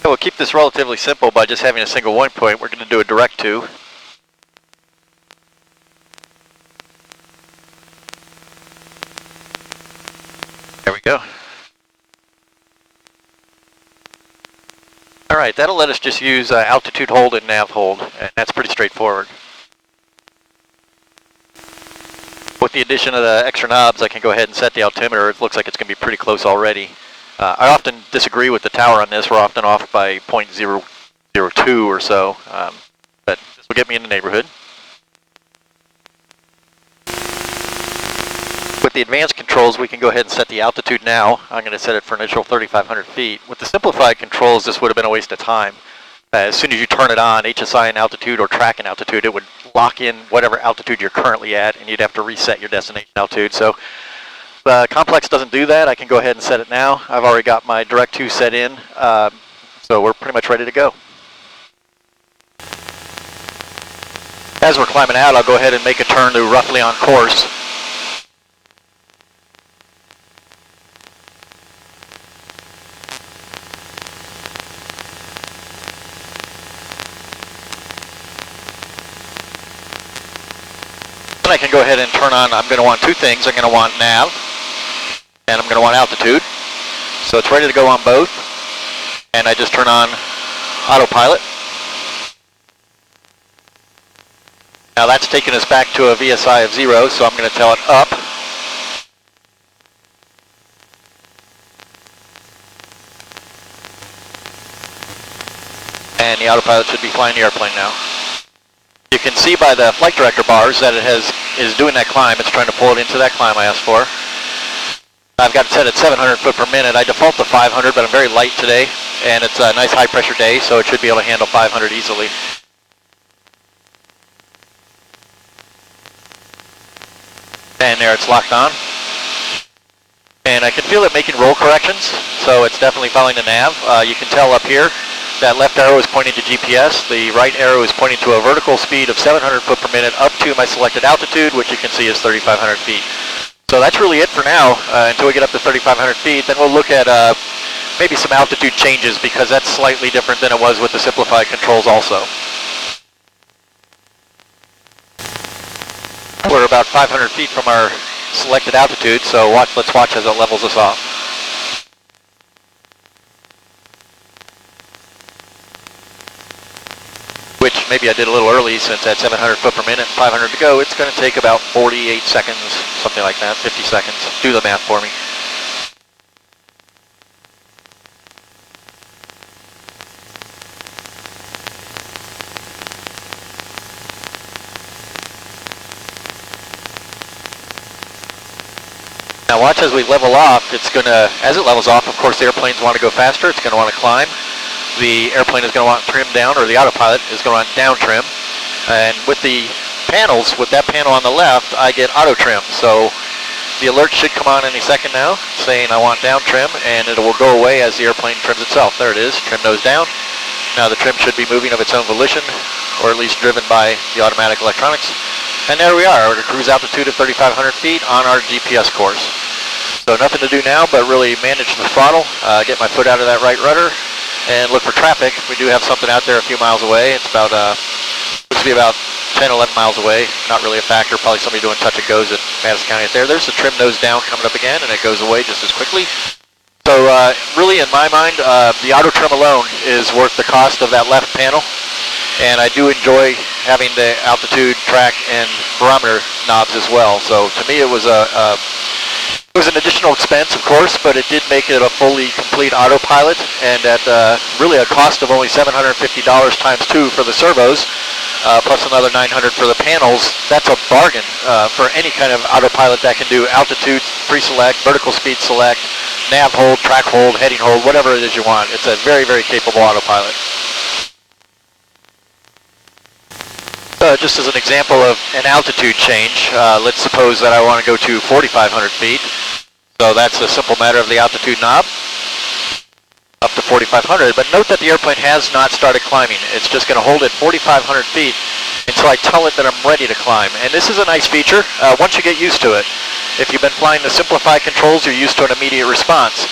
We'll keep this relatively simple by just having a single waypoint. We're going to do a direct to. There we go. All right, that'll let us just use altitude hold and nav hold, and that's pretty straightforward. With the addition of the extra knobs, I can go ahead and set the altimeter. It looks like it's going to be pretty close already. I often disagree with the tower on this. We're often off by 0.002 or so, but this will get me in the neighborhood. With the advanced controls, we can go ahead and set the altitude now. I'm going to set it for initial 3,500 feet. With the simplified controls, this would have been a waste of time. As soon as you turn it on, HSI and altitude or track and altitude, it would lock in whatever altitude you're currently at, and you'd have to reset your destination altitude. So the complex doesn't do that. I can go ahead and set it now. I've already got my direct to set in, so we're pretty much ready to go. As we're climbing out, I'll go ahead and make a turn to roughly on course. Then I can go ahead and turn on, I'm going to want two things. I'm going to want nav, and I'm going to want altitude. So it's ready to go on both. And I just turn on autopilot. Now that's taking us back to a VSI of 0, so I'm going to tell it up. And the autopilot should be flying the airplane now. You can see by the flight director bars that it is doing that climb. It's trying to pull it into that climb I asked for. I've got it set at 700 foot per minute. I default to 500, but I'm very light today, and it's a nice high pressure day, so it should be able to handle 500 easily. And there, it's locked on. And I can feel it making roll corrections, so it's definitely following the nav. You can tell up here that left arrow is pointing to GPS. The right arrow is pointing to a vertical speed of 700 foot per minute up to my selected altitude, which you can see is 3,500 feet. So that's really it for now until we get up to 3,500 feet. Then we'll look at maybe some altitude changes, because that's slightly different than it was with the simplified controls also. We're about 500 feet from our selected altitude, so let's watch as it levels us off. Which maybe I did a little early, since at 700 foot per minute and 500 to go, it's going to take about 48 seconds, something like that, 50 seconds. Do the math for me. Now watch as we level off. It's going to, as it levels off, of course the airplanes want to go faster. It's going to want to climb. The airplane is going to want trim down, or the autopilot is going to want down trim. And with the panels, with that panel on the left, I get auto trim. So the alert should come on any second now, saying I want down trim, and it will go away as the airplane trims itself. There it is, trim nose down. Now the trim should be moving of its own volition, or at least driven by the automatic electronics. And there we are, at a cruise altitude of 3,500 feet on our GPS course. So nothing to do now but really manage the throttle, get my foot out of that right rudder, and look for traffic. We do have something out there a few miles away. It's about, looks to be about 10, 11 miles away. Not really a factor. Probably somebody doing touch and goes in Madison County out there. There's the trim nose down coming up again, and it goes away just as quickly. So really, in my mind, the auto trim alone is worth the cost of that left panel. And I do enjoy having the altitude, track, and barometer knobs as well. So to me, it was it was an additional expense, of course, but it did make it a fully complete autopilot, and at really a cost of only $750 times 2 for the servos, plus another $900 for the panels. That's a bargain for any kind of autopilot that can do altitude pre-select, vertical speed select, nav hold, track hold, heading hold, whatever it is you want. It's a very, very capable autopilot. Just as an example of an altitude change, let's suppose that I want to go to 4,500 feet. So that's a simple matter of the altitude knob, up to 4,500. But note that the airplane has not started climbing. It's just going to hold at 4,500 feet until I tell it that I'm ready to climb. And this is a nice feature once you get used to it. If you've been flying the simplified controls, you're used to an immediate response.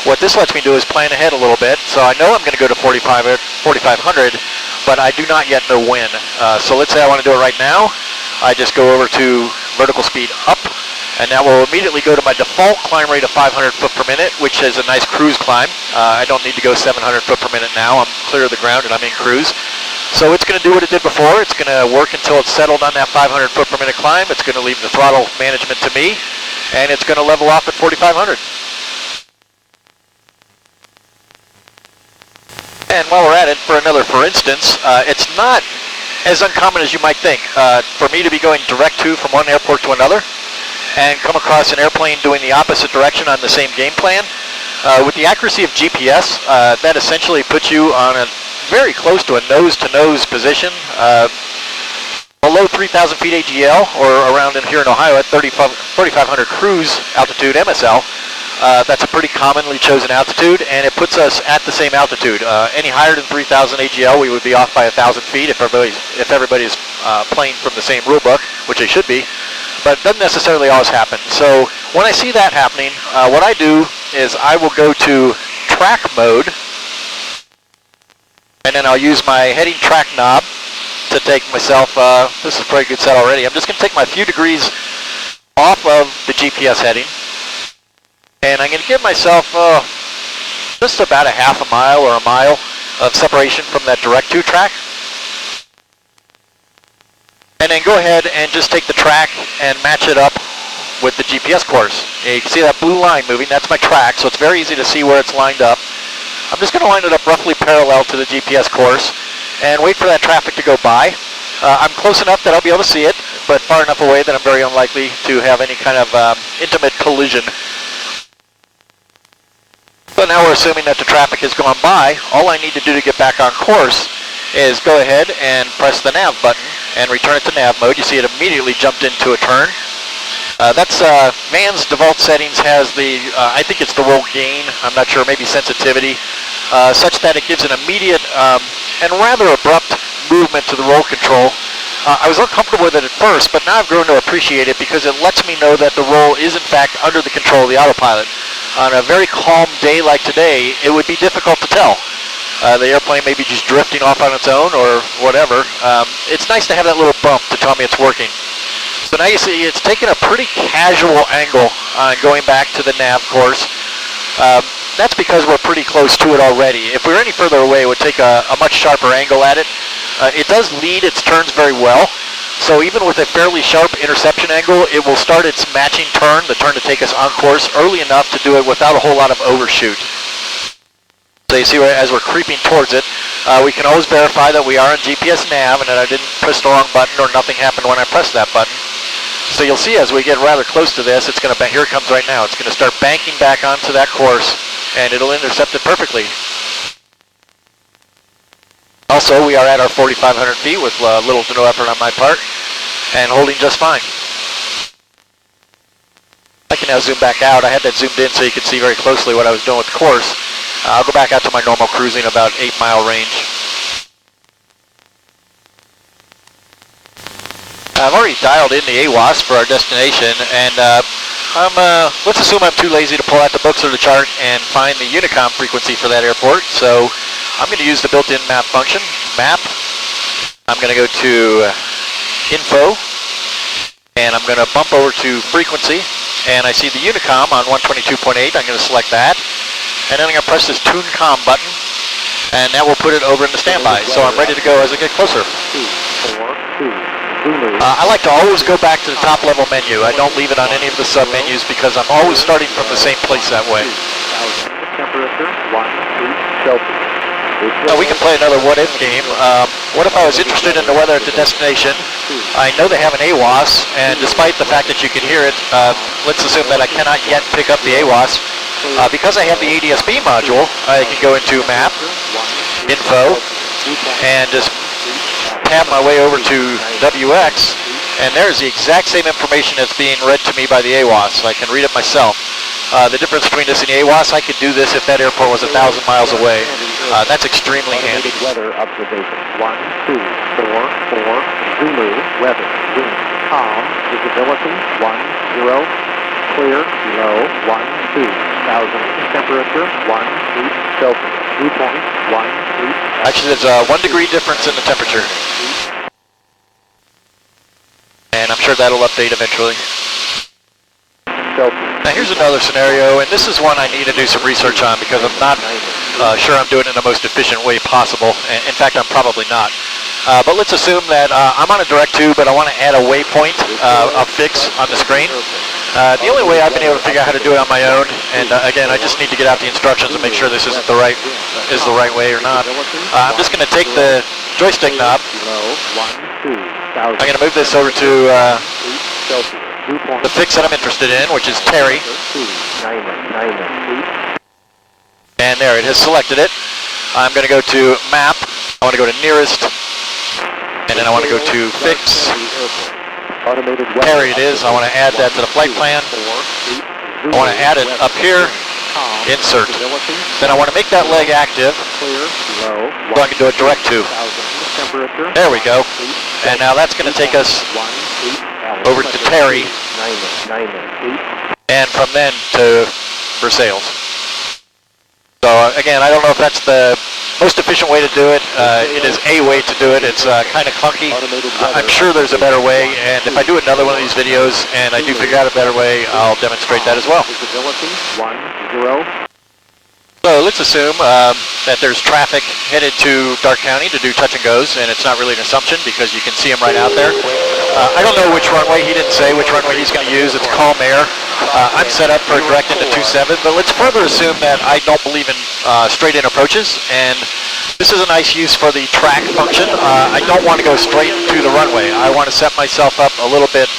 What this lets me do is plan ahead a little bit. So I know I'm going to go to 4,500, but I do not yet know when. So let's say I want to do it right now. I just go over to vertical speed up, and that will immediately go to my default climb rate of 500 foot per minute, which is a nice cruise climb. I don't need to go 700 foot per minute now. I'm clear of the ground and I'm in cruise. So it's going to do what it did before. It's going to work until it's settled on that 500 foot per minute climb. It's going to leave the throttle management to me, and it's going to level off at 4,500. And while we're at it, for instance, it's not as uncommon as you might think for me to be going direct from one airport to another and come across an airplane doing the opposite direction on the same game plan. With the accuracy of GPS, that essentially puts you on a very close to a nose-to-nose position, below 3,000 feet AGL, or around in here in Ohio at 3,500 cruise altitude MSL. That's a pretty commonly chosen altitude, and it puts us at the same altitude. Any higher than 3,000 AGL, we would be off by 1,000 feet if everybody's playing from the same rule book, which they should be. But it doesn't necessarily always happen. So when I see that happening, what I do is I will go to track mode, and then I'll use my heading track knob to take myself, this is a pretty good set already. I'm just going to take my few degrees off of the GPS heading, and I'm going to give myself just about a half a mile or a mile of separation from that direct to track. And then go ahead and just take the track and match it up with the GPS course. You can see that blue line moving, that's my track, so it's very easy to see where it's lined up. I'm just going to line it up roughly parallel to the GPS course and wait for that traffic to go by. I'm close enough that I'll be able to see it, but far enough away that I'm very unlikely to have any kind of intimate collision. So now we're assuming that the traffic has gone by. All I need to do to get back on course is go ahead and press the nav button and return it to nav mode. You see it immediately jumped into a turn. That's Van's default settings has the, I think it's the roll gain, I'm not sure, maybe sensitivity, such that it gives an immediate and rather abrupt movement to the roll control. I was uncomfortable with it at first, but now I've grown to appreciate it because it lets me know that the roll is in fact under the control of the autopilot. On a very calm day like today, it would be difficult to tell. The airplane may be just drifting off on its own or whatever. It's nice to have that little bump to tell me it's working. So now you see it's taken a pretty casual angle on going back to the nav course. That's because we're pretty close to it already. If we were any further away, it would take a much sharper angle at it. It does lead its turns very well. So even with a fairly sharp interception angle, it will start its matching turn, the turn to take us on course, early enough to do it without a whole lot of overshoot. So you see as we're creeping towards it, we can always verify that we are on GPS nav and that I didn't press the wrong button or nothing happened when I pressed that button. So you'll see as we get rather close to this, it's going to, here it comes right now, it's going to start banking back onto that course and it'll intercept it perfectly. Also, we are at our 4,500 feet with little to no effort on my part and holding just fine. I can now zoom back out. I had that zoomed in so you could see very closely what I was doing with the course. I'll go back out to my normal cruising about 8-mile range. I've already dialed in the AWAS for our destination, and let's assume I'm too lazy to pull out the books or the chart and find the Unicom frequency for that airport. So I'm going to use the built-in map function, map. I'm going to go to info, and I'm going to bump over to frequency, and I see the Unicom on 122.8. I'm going to select that. And then I'm going to press this Tune Com button, and that will put it over into standby. So I'm ready to go as I get closer. I like to always go back to the top level menu. I don't leave it on any of the sub menus because I'm always starting from the same place that way. We can play another what-if game. What if I was interested in the weather at the destination? I know they have an AWAS, and despite the fact that you can hear it, let's assume that I cannot yet pick up the AWAS. Because I have the ADS-B module, I can go into map, info, and just tab my way over to WX, and there's the exact same information that's being read to me by the AWAS, so I can read it myself. The difference between this and the AWAS, I could do this if that airport was 1,000 miles away. That's extremely handy. Weather observation 124 Zulu weather wind calm visibility 10. Clear, below, 12,000. Temperature, 18 Celsius. Dew point, 18. Actually, there's a 1 degree difference in the temperature. And I'm sure that'll update eventually. Now here's another scenario, and this is one I need to do some research on because I'm not sure I'm doing it in the most efficient way possible. And in fact, I'm probably not. But let's assume that I'm on a direct tube, but I want to add a waypoint, a fix on the screen. The only way I've been able to figure out how to do it on my own, and again, I just need to get out the instructions and make sure this isn't the right way or not. I'm just going to take the joystick knob. I'm going to move this over to the fix that I'm interested in, which is Terry. And there, it has selected it. I'm going to go to map. I want to go to nearest. And then I want to go to fix. Terry it is. I want to add that to the flight plan. I want to add it up here. Insert. Then I want to make that leg active. So I can do a direct tube. There we go. And now that's going to take us over to Terry, and from then to Versailles. So again, I don't know if that's the most efficient way to do it. It is a way to do it. It's kind of clunky. I'm sure there's a better way, and if I do another one of these videos and I do figure out a better way, I'll demonstrate that as well. So let's assume that there's traffic headed to Dark County to do touch and goes, and it's not really an assumption because you can see them right out there. I don't know which runway. He didn't say which runway he's going to use. It's calm air. I'm set up for direct into 27, but let's further assume that I don't believe in straight-in approaches, and this is a nice use for the track function. I don't want to go straight to the runway. I want to set myself up a little bit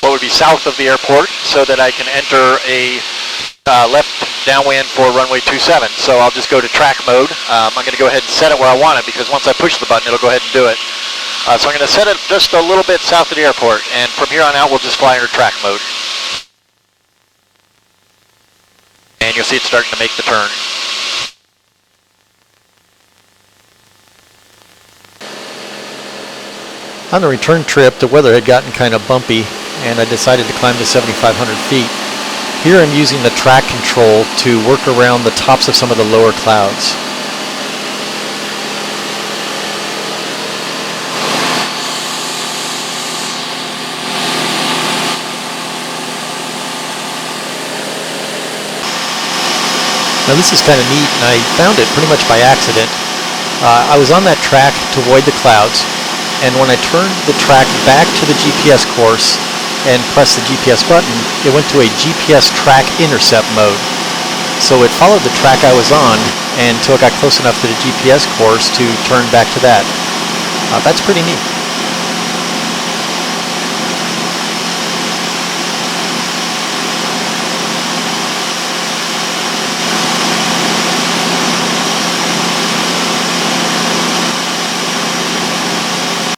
what would be south of the airport so that I can enter a left downwind for runway 27. So I'll just go to track mode. I'm going to go ahead and set it where I want it because once I push the button, it'll go ahead and do it. So I'm going to set it just a little bit south of the airport, and from here on out, we'll just fly under track mode. And you'll see it starting to make the turn. On the return trip, the weather had gotten kind of bumpy, and I decided to climb to 7,500 feet. Here I'm using the track control to work around the tops of some of the lower clouds. Now this is kind of neat, and I found it pretty much by accident. I was on that track to avoid the clouds, and when I turned the track back to the GPS course and pressed the GPS button, it went to a GPS track intercept mode. So it followed the track I was on until it got close enough to the GPS course to turn back to that. That's pretty neat.